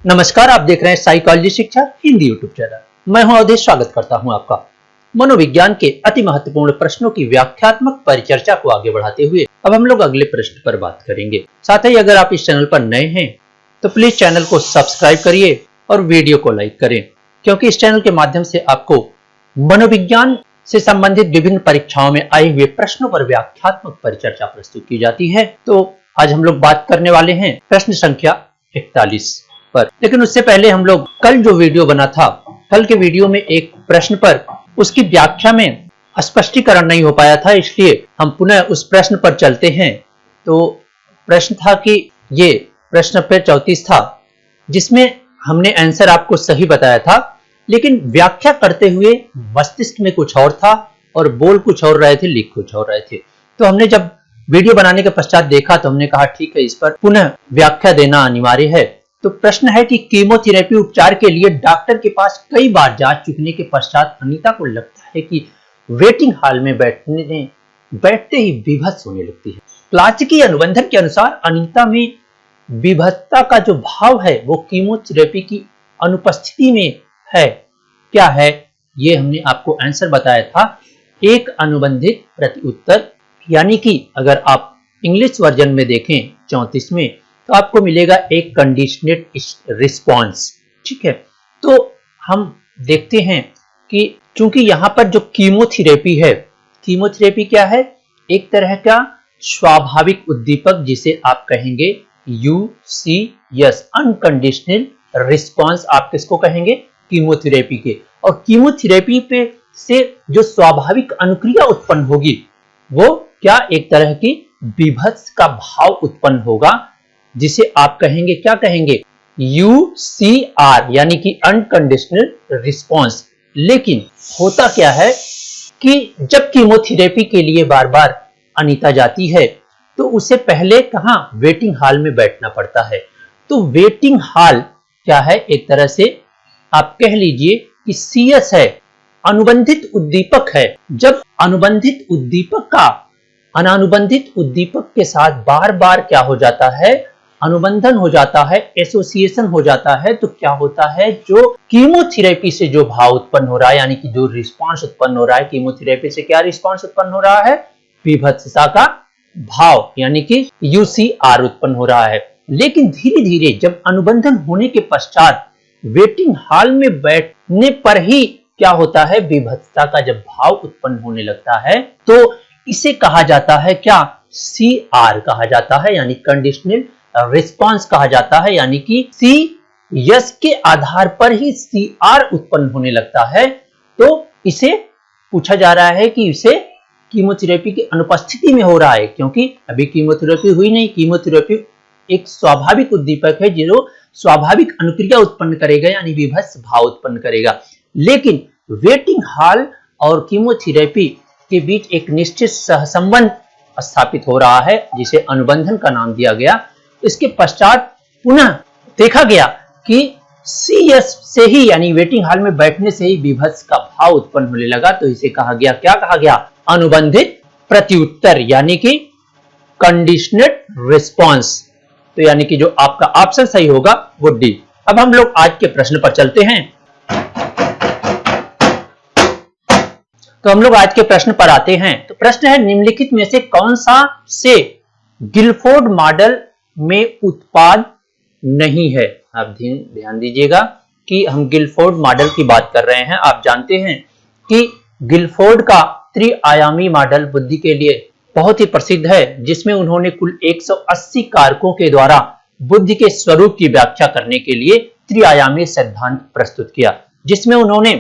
नमस्कार, आप देख रहे हैं साइकोलॉजी शिक्षा हिंदी यूट्यूब चैनल। मैं हूं अवधेश, स्वागत करता हूं आपका। मनोविज्ञान के अति महत्वपूर्ण प्रश्नों की व्याख्यात्मक परिचर्चा को आगे बढ़ाते हुए अब हम लोग अगले प्रश्न पर बात करेंगे। साथ ही अगर आप इस चैनल पर नए हैं तो प्लीज चैनल को सब्सक्राइब करिए और वीडियो को लाइक करें, क्योंकि इस चैनल के माध्यम से आपको मनोविज्ञान से संबंधित विभिन्न परीक्षाओं में आए हुए प्रश्नों पर व्याख्यात्मक परिचर्चा प्रस्तुत की जाती है। तो आज हम लोग बात करने वाले हैं प्रश्न संख्या 41 पर। लेकिन उससे पहले हम लोग कल जो वीडियो बना था, कल के वीडियो में एक प्रश्न पर उसकी व्याख्या में स्पष्टीकरण नहीं हो पाया था, इसलिए हम पुनः उस प्रश्न पर चलते हैं। तो प्रश्न था कि ये प्रश्न पे 34 था, जिसमें हमने आंसर आपको सही बताया था, लेकिन व्याख्या करते हुए मस्तिष्क में कुछ और था और बोल कुछ और रहे थे, लिख कुछ और रहे थे। तो हमने जब वीडियो बनाने के पश्चात देखा तो हमने कहा ठीक है, इस पर पुनः व्याख्या देना अनिवार्य है। तो प्रश्न है कि कीमोथेरेपी उपचार के लिए डॉक्टर के पास कई बार जा चुकने के पश्चात अनीता को लगता है कि वेटिंग हॉल में बैठते ही विभत्स होने लगती है। क्लासिकी अनुबंधन के अनुसार अनीता में विभत्सता का जो भाव है वो कीमोथेरेपी की अनुपस्थिति में है। क्या है ये हमने आपको आंसर बताया था, एक अनुबंधित प्रत्युत्तर। यानी कि अगर आप इंग्लिश वर्जन में देखें 34 में तो आपको मिलेगा एक कंडीशनड रिस्पॉन्स। ठीक है, तो हम देखते हैं कि चूंकि यहां पर जो कीमोथेरेपी है, कीमोथेरेपी क्या है, एक तरह का स्वाभाविक उद्दीपक जिसे आप कहेंगे UCS, अनकंडीशनल रिस्पॉन्स। आप किसको कहेंगे? कीमोथेरेपी के। और कीमोथेरेपी पे से जो स्वाभाविक अनुक्रिया उत्पन्न होगी वो क्या, एक तरह की विभत्स का भाव उत्पन्न होगा, जिसे आप कहेंगे, क्या कहेंगे? UCR, यानी कि अनकंडीशनल रिस्पॉन्स। लेकिन होता क्या है कि जब कीमोथेरेपी के लिए बार बार अनीता जाती है तो उसे पहले कहां, वेटिंग हॉल में बैठना पड़ता है। तो वेटिंग हॉल क्या है, एक तरह से आप कह लीजिए कि CS है, अनुबंधित उद्दीपक है। जब अनुबंधित उद्दीपक का अनानुबंधित उद्दीपक के साथ बार बार क्या हो जाता है, अनुबंधन हो जाता है, एसोसिएशन हो जाता है, तो क्या होता है, जो कीमोथेरेपी से जो भाव उत्पन्न हो रहा है, यानी कि जो रिस्पांस उत्पन्न हो रहा है, कीमोथेरेपी से क्या रिस्पांस उत्पन्न हो रहा है, विभत्सता का भाव, यानी कि UCR उत्पन्न हो रहा है। लेकिन धीरे धीरे जब अनुबंधन होने के पश्चात वेटिंग हॉल में बैठने पर ही क्या होता है, विभत्सता का जब भाव उत्पन्न होने लगता है, तो इसे कहा जाता है क्या, CR कहा जाता है, यानी कंडीशनल रिस्पांस कहा जाता है। यानी कि CS के आधार पर ही CR उत्पन्न होने लगता है। तो इसे पूछा जा रहा है कि इसे कीमोथेरेपी की अनुपस्थिति में हो रहा है, क्योंकि अभी कीमोथेरेपी हुई नहीं। कीमोथेरेपी एक स्वाभाविक उद्दीपक है जो स्वाभाविक अनुक्रिया उत्पन्न करेगा, यानी विभत्स भाव उत्पन्न करेगा। लेकिन वेटिंग हॉल और कीमोथेरेपी के बीच एक निश्चित सहसंबंध स्थापित हो रहा है, जिसे अनुबंधन का नाम दिया गया। इसके पश्चात पुनः देखा गया कि CS से ही, यानी वेटिंग हॉल में बैठने से ही विभत्स का भाव उत्पन्न होने लगा। तो इसे कहा गया, क्या कहा गया, अनुबंधित प्रत्युत्तर, यानी कि कंडीशनड रिस्पॉन्स। तो यानी कि जो आपका ऑप्शन सही होगा वो D। अब हम लोग आज के प्रश्न पर चलते हैं। तो हम लोग आज के प्रश्न पर आते हैं। तो प्रश्न है, निम्नलिखित में से कौन सा से गिलफोर्ड मॉडल में उत्पाद नहीं है? आप ध्यान दीजिएगा कि हम गिलफोर्ड मॉडल की बात कर रहे हैं। आप जानते हैं कि गिलफोर्ड का त्रिआयामी मॉडल बुद्धि के लिए बहुत ही प्रसिद्ध है, जिसमें उन्होंने कुल 180 कारकों के द्वारा बुद्धि के स्वरूप की व्याख्या करने के लिए त्रिआयामी सिद्धांत प्रस्तुत किया, जिसमें उन्होंने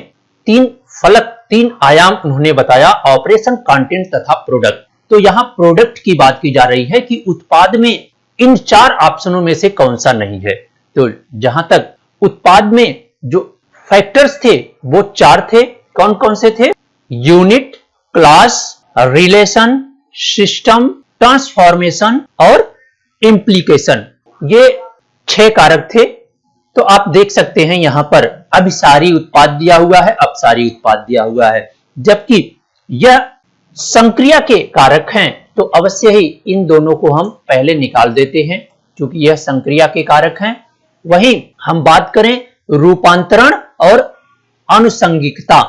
तीन आयाम उन्होंने बताया, ऑपरेशन, कंटेंट तथा प्रोडक्ट। तो यहां प्रोडक्ट की बात की जा रही है कि उत्पाद में इन 4 ऑप्शनों में से कौन सा नहीं है। तो जहां तक उत्पाद में जो फैक्टर्स थे वो 4 थे। कौन कौन से थे? Unit, class, relation, system, transformation और इंप्लीकेशन। ये 6 कारक थे। तो आप देख सकते हैं यहां पर अभिसारी उत्पाद दिया हुआ है, अपसारी उत्पाद दिया हुआ है, जबकि यह संक्रिया के कारक हैं। तो अवश्य ही इन दोनों को हम पहले निकाल देते हैं, क्योंकि यह संक्रिया के कारक हैं। वहीं हम बात करें रूपांतरण और आनुषंगिकता।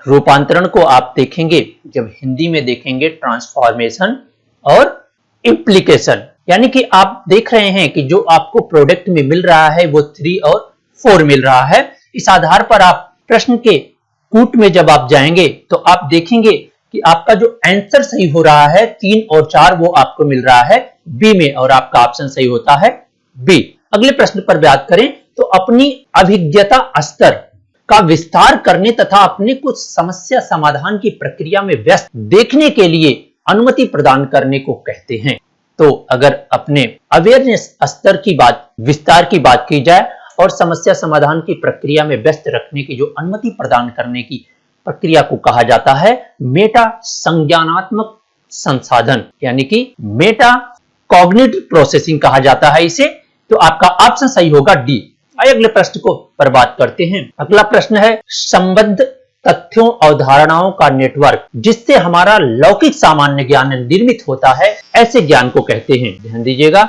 रूपांतरण को आप देखेंगे, जब हिंदी में देखेंगे ट्रांसफॉर्मेशन और इम्प्लीकेशन, यानी कि आप देख रहे हैं कि जो आपको प्रोडक्ट में मिल रहा है वो 3 और 4 मिल रहा है। इस आधार पर आप प्रश्न के कूट में जब आप जाएंगे तो आप देखेंगे कि आपका जो आंसर सही हो रहा है 3 और 4 वो आपको मिल रहा है बी में, और आपका ऑप्शन सही होता है बी। अगले प्रश्न पर बात करें तो अपनी अभिज्ञता स्तर का विस्तार करने तथा अपने कुछ समस्या समाधान की प्रक्रिया में व्यस्त देखने के लिए अनुमति प्रदान करने को कहते हैं। तो अगर अपने अवेयरनेस स्तर की बात, विस्तार की बात की जाए और समस्या समाधान की प्रक्रिया में व्यस्त रखने की जो अनुमति प्रदान करने की प्रक्रिया को कहा जाता है मेटा संज्ञानात्मक संसाधन, यानी कि मेटा कॉग्निटिव प्रोसेसिंग कहा जाता है इसे। तो आपका ऑप्शन सही होगा डी। आइए अगले प्रश्न को पर बात करते हैं। अगला प्रश्न है संबद्ध तथ्यों अवधारणाओं का नेटवर्क जिससे हमारा लौकिक सामान्य ज्ञान निर्मित होता है, ऐसे ज्ञान को कहते हैं। ध्यान दीजिएगा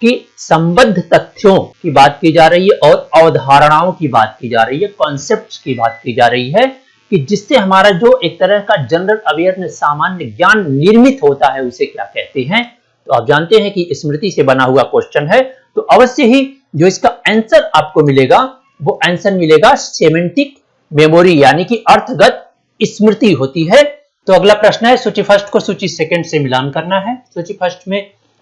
कि संबद्ध तथ्यों की बात की जा रही है और अवधारणाओं की बात की जा रही है, कॉन्सेप्ट्स की बात की जा रही है कि जिससे हमारा जो एक तरह का जनरल अवेयरनेस सामान्य ज्ञान निर्मित होता है उसे क्या कहते हैं। तो आप जानते हैं कि स्मृति से बना हुआ क्वेश्चन है, तो अवश्य ही जो इसका आंसर आपको मिलेगा वो आंसर मिलेगा सेमेंटिक मेमोरी, यानी कि अर्थगत स्मृति होती है। तो अगला प्रश्न है सूची फर्स्ट को सूची सेकंड से मिलान करना है। सूची फर्स्ट में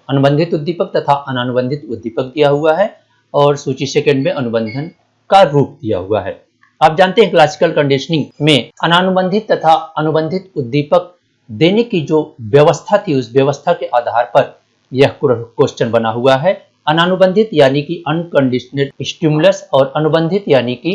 अनुबंधित उद्दीपक तथा अनानुबंधित उद्दीपक दिया हुआ है और सूची सेकंड में अनुबंधन का रूप दिया हुआ है। आप जानते हैं क्लासिकल कंडीशनिंग में अनानुबंधित तथा अनुबंधित उद्दीपक देने की जो व्यवस्था थी उस व्यवस्था के आधार पर यह क्वेश्चन बना हुआ है। अनानुबंधित यानी कि अनकंडीशनल स्टिमुलस और अनुबंधित यानी कि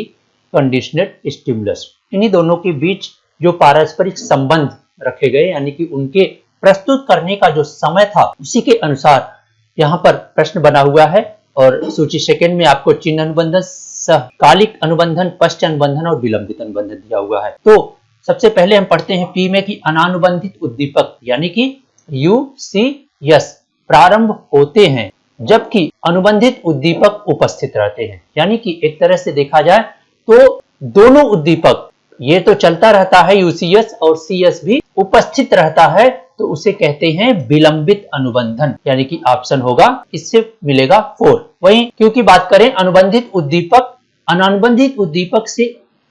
कंडीशनल स्टिमुलस, इन्हीं दोनों के बीच जो पारस्परिक संबंध रखे गए यानी कि उनके प्रस्तुत करने का जो समय था उसी के अनुसार यहाँ पर प्रश्न बना हुआ है। और सूची सेकंड में आपको चिन्ह अनुबंधन, सहकालिक अनुबंधन, पश्च अनुबंधन और विलंबित अनुबंधन दिया हुआ है। तो सबसे पहले हम पढ़ते हैं पी में कि अनानुबंधित उद्दीपक यानी कि UCS प्रारंभ होते हैं जबकि अनुबंधित उद्दीपक उपस्थित रहते हैं। यानी कि एक तरह से देखा जाए तो दोनों उद्दीपक, ये तो चलता रहता है UCS और CS भी उपस्थित रहता है, तो उसे कहते हैं विलंबित अनुबंधन, यानी कि ऑप्शन होगा इससे मिलेगा 4। वहीं क्योंकि बात करें अनुबंधित उद्दीपक अनानुबंधित उद्दीपक से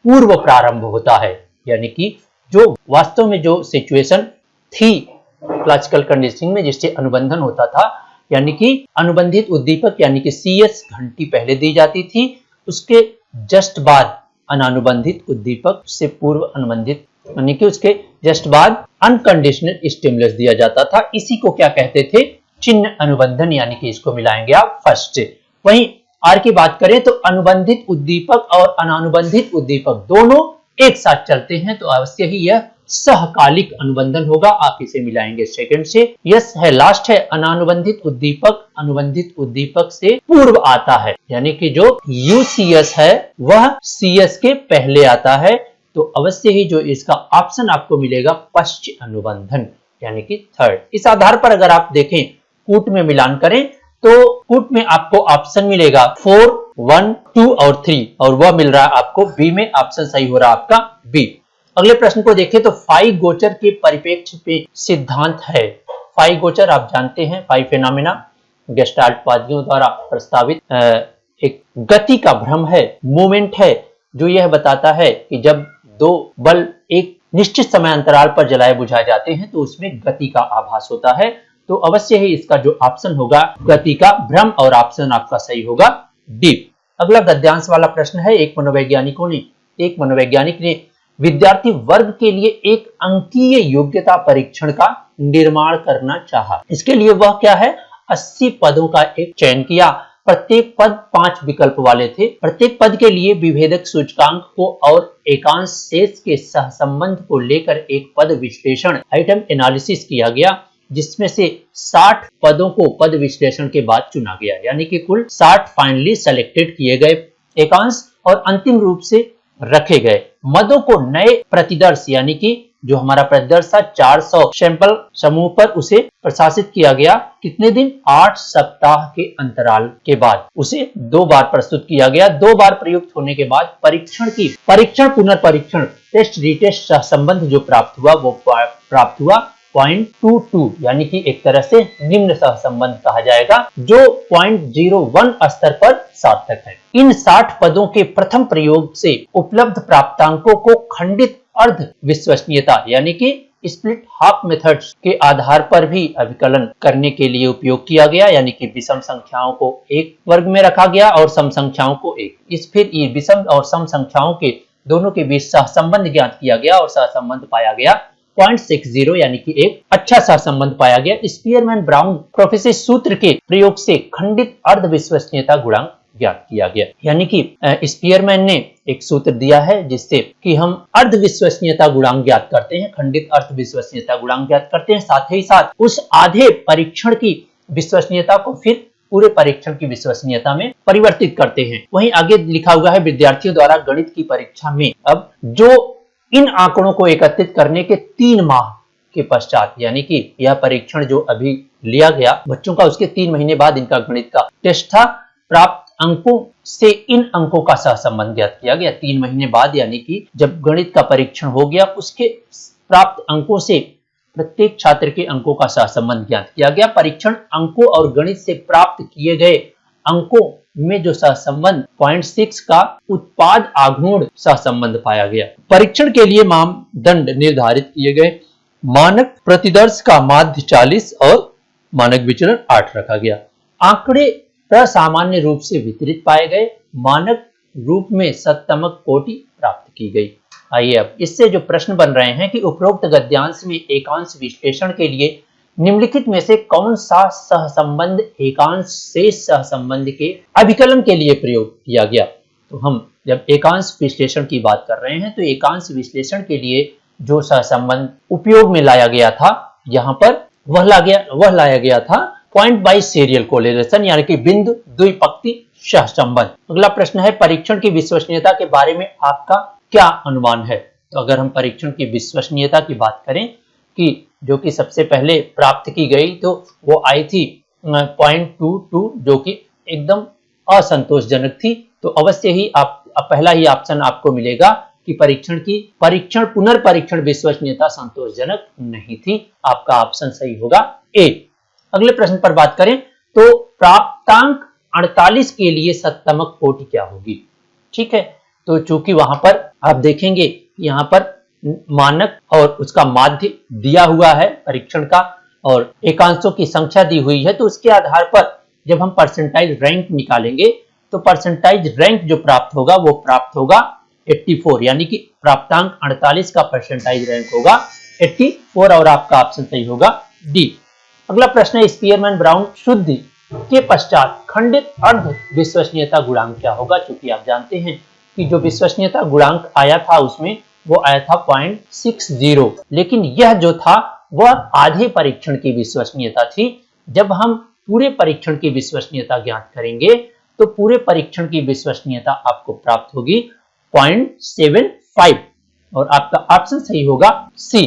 पूर्व प्रारंभ होता है, यानी कि जो वास्तव में जो सिचुएशन थी क्लासिकल कंडीशनिंग में जिससे अनुबंधन होता था, यानी कि अनुबंधित उद्दीपक यानी कि CS घंटी पहले दी जाती थी, उसके जस्ट बाद अनानुबंधित उद्दीपक से पूर्व अनुबंधित यानी कि उसके जस्ट बाद अनकंडीशनल स्टिमुलस दिया जाता था। इसी को क्या कहते थे, चिन्ह अनुबंधन, यानी कि इसको मिलाएंगे आप फर्स्ट से। वहीं आर की बात करें तो अनुबंधित उद्दीपक और अनानुबंधित उद्दीपक दोनों एक साथ चलते हैं, तो अवश्य ही यह सहकालिक अनुबंधन होगा, आप इसे मिलाएंगे सेकंड से। यस है लास्ट है अनानुबंधित उद्दीपक अनुबंधित उद्दीपक से पूर्व आता है, यानी कि जो UCS है वह CS के पहले आता है, तो अवश्य ही जो इसका ऑप्शन आपको मिलेगा पश्च अनुबंधन यानी कि थर्ड। इस आधार पर अगर आप देखें कूट में मिलान करें तो कूट में आपको ऑप्शन मिलेगा 4, 1, 2 और 3 और वह मिल रहा है आपको बी में, ऑप्शन सही हो रहा है आपका बी। अगले प्रश्न को देखें तो फाई गोचर के परिप्रेक्ष्य पे सिद्धांत है। फाई गोचर आप जानते हैं फाई फेनोमेना गेस्टाल्टवादियों द्वारा प्रस्तावित एक गति का भ्रम है, मूवमेंट है, जो यह बताता है कि जब दो बल्ब एक निश्चित समय अंतराल पर जलाए बुझाए जाते हैं तो उसमें गति का आभास होता है, तो अवश्य ही इसका जो ऑप्शन होगा गति का भ्रम और ऑप्शन आपका सही होगा डी। अगला गद्यांश वाला प्रश्न है। एक मनोवैज्ञानिक ने विद्यार्थी वर्ग के लिए एक अंकीय योग्यता परीक्षण का निर्माण करना चाहा। इसके लिए वह क्या है 80 पदों का एक चयन किया। प्रत्येक पद 5 विकल्प वाले थे। प्रत्येक पद के लिए विभेदक सूचकांक को और एकांश शेष के सहसंबंध को लेकर एक पद विश्लेषण आइटम एनालिसिस किया गया, जिसमें से 60 पदों को पद विश्लेषण के बाद चुना गया, यानी कि कुल 60 फाइनली सेलेक्टेड किए गए एकांश और अंतिम रूप से रखे गए मदों को नए प्रतिदर्श यानी कि जो हमारा प्रतिदर्श था 400 सैंपल समूह पर उसे प्रशासित किया गया। कितने दिन? 8 सप्ताह के अंतराल के बाद उसे 2 बार प्रस्तुत किया गया। 2 बार प्रयुक्त होने के बाद परीक्षण पुनर्परीक्षण टेस्ट रिटेस्ट सहसंबंध जो प्राप्त हुआ वो प्राप्त हुआ 0.22 यानी कि एक तरह से निम्न सहसंबंध कहा जाएगा, जो 0.01 स्तर पर सार्थक है। इन 60 पदों के प्रथम प्रयोग से उपलब्ध प्राप्तांकों को खंडित अर्ध विश्वसनीयता यानी कि स्प्लिट हाफ मेथड्स के आधार पर भी अभिकलन करने के लिए उपयोग किया गया, यानी कि विषम संख्याओं को एक वर्ग में रखा गया और सम संख्याओं को एक। फिर ये विषम और सम संख्याओं के दोनों के बीच सहसंबंध ज्ञात किया गया और सहसंबंध पाया गया 0.60 यानी कि एक अच्छा सहसंबंध पाया गया। स्पीयरमैन ब्राउन प्रोफेसर सूत्र के प्रयोग से खंडित अर्ध विश्वसनीयता गुणांक ज्ञात किया गया, यानी कि स्पीयरमैन ने एक सूत्र दिया है जिससे कि हम अर्ध विश्वसनीयता गुणांक ज्ञात करते हैं, खंडित अर्ध विश्वसनीयता गुणांक ज्ञात करते हैं। साथ ही साथ उस आधे परीक्षण की विश्वसनीयता को फिर पूरे परीक्षण की विश्वसनीयता में परिवर्तित करते हैं। वहीं आगे लिखा हुआ है विद्यार्थियों द्वारा गणित की परीक्षा में अब जो इन आंकड़ों को एकत्रित करने के 3 माह के पश्चात, यानी कि यह परीक्षण जो अभी लिया गया बच्चों का, उसके 3 महीने बाद इनका गणित का टेस्ट था। प्राप्त अंकों से इन अंकों का सहसंबंध ज्ञात किया गया 3 महीने बाद, यानी कि जब गणित का परीक्षण हो गया उसके प्राप्त अंकों से प्रत्येक छात्र के अंकों का सहसंबंध ज्ञात किया गया। परीक्षण अंकों और गणित से प्राप्त किए गए अंकों में जो सहसंबंध 0.6 का उत्पाद आघूर्ण सहसंबंध पाया गया। परीक्षण के लिए मानदंड निर्धारित किए गए। मानक प्रतिदर्श का माध्य 40 और मानक विचलन 8 रखा गया। आंकड़े असामान्य रूप से वितरित पाए गए। मानक रूप में सत्तमक कोटि प्राप्त की गई। आइए अब इससे जो प्रश्न बन रहे हैं कि उपरोक्त गद्यांश में एकांश विश्लेषण के लिए निम्नलिखित में से कौन सा सहसंबंध एकांश शेष सहसंबंध के अभिकलन के लिए प्रयोग किया गया। तो हम जब एकांश विश्लेषण की बात कर रहे हैं तो एकांश विश्लेषण के लिए जो सहसंबंध उपयोग में लाया गया था यहाँ पर वह लाया गया था पॉइंट बाय सीरियल कोरिलेशन यानी कि बिंदु द्विपक्षीय सहसंबंध। अगला प्रश्न है परीक्षण की विश्वसनीयता के बारे में आपका क्या अनुमान है। तो अगर हम परीक्षण की विश्वसनीयता की बात करें कि जो कि सबसे पहले प्राप्त की गई तो वो आई थी 0.22 जो कि एकदम असंतोषजनक थी। तो अवश्य ही आप पहला ही ऑप्शन आपको मिलेगा कि परीक्षण पुनर्परीक्षण विश्वसनीयता संतोषजनक नहीं थी। आपका ऑप्शन सही होगा ए। अगले प्रश्न पर बात करें तो प्राप्तांक 48 के लिए सत्तमक कोटि क्या होगी। ठीक है, तो चूंकि वहां पर आप देखेंगे यहाँ पर मानक और उसका माध्य दिया हुआ है परीक्षण का और एकांशों की संख्या दी हुई है, तो उसके आधार पर जब हम परसेंटाइज रैंक निकालेंगे तो परसेंटाइज रैंक जो प्राप्त होगा वो प्राप्त होगा 84, यानी कि प्राप्तांक 48 का परसेंटाइज रैंक होगा 84 और आपका ऑप्शन सही होगा डी। अगला प्रश्न है स्पीयरमैन ब्राउन शुद्धि के पश्चात खंडित अर्ध विश्वसनीयता गुणांक क्या होगा। चूंकि आप जानते हैं कि जो विश्वसनीयता गुणांक आया था उसमें वो आया था 0.60, लेकिन यह जो था वह आधे परीक्षण की विश्वसनीयता थी। जब हम पूरे परीक्षण की विश्वसनीयता ज्ञात करेंगे तो पूरे परीक्षण की विश्वसनीयता आपको प्राप्त होगी 0.75 और आपका ऑप्शन सही होगा सी।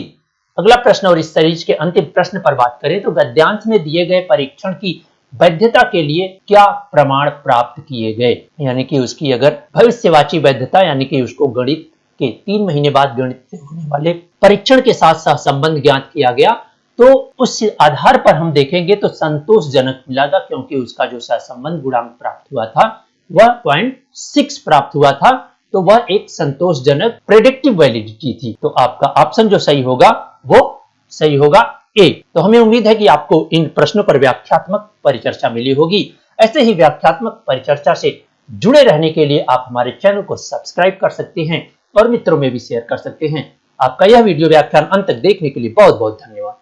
अगला प्रश्न और इस सीरीज के अंतिम प्रश्न पर बात करें तो गद्यांश में दिए गए परीक्षण की वैधता के लिए क्या प्रमाण प्राप्त किए गए, यानी कि उसकी अगर भविष्यवाची वैधता यानी कि उसको गणित के 3 महीने बाद गणित से होने वाले परीक्षण के साथ सहसंबंध ज्ञात किया गया तो उस आधार पर हम देखेंगे तो संतोषजनक मिलेगा, क्योंकि उसका जो सहसंबंध गुणांक प्राप्त हुआ था वह 0.6 प्राप्त हुआ था, तो वह एक संतोषजनक प्रेडिक्टिव वैलिडिटी थी। तो आपका ऑप्शन जो सही होगा वो सही होगा ए। तो हमें उम्मीद है कि आपको इन प्रश्नों पर व्याख्यात्मक परिचर्चा मिली होगी। ऐसे ही व्याख्यात्मक परिचर्चा से जुड़े रहने के लिए आप हमारे चैनल को सब्सक्राइब कर सकते हैं और मित्रों में भी शेयर कर सकते हैं। आपका यह वीडियो व्याख्यान अंत तक देखने के लिए बहुत बहुत धन्यवाद।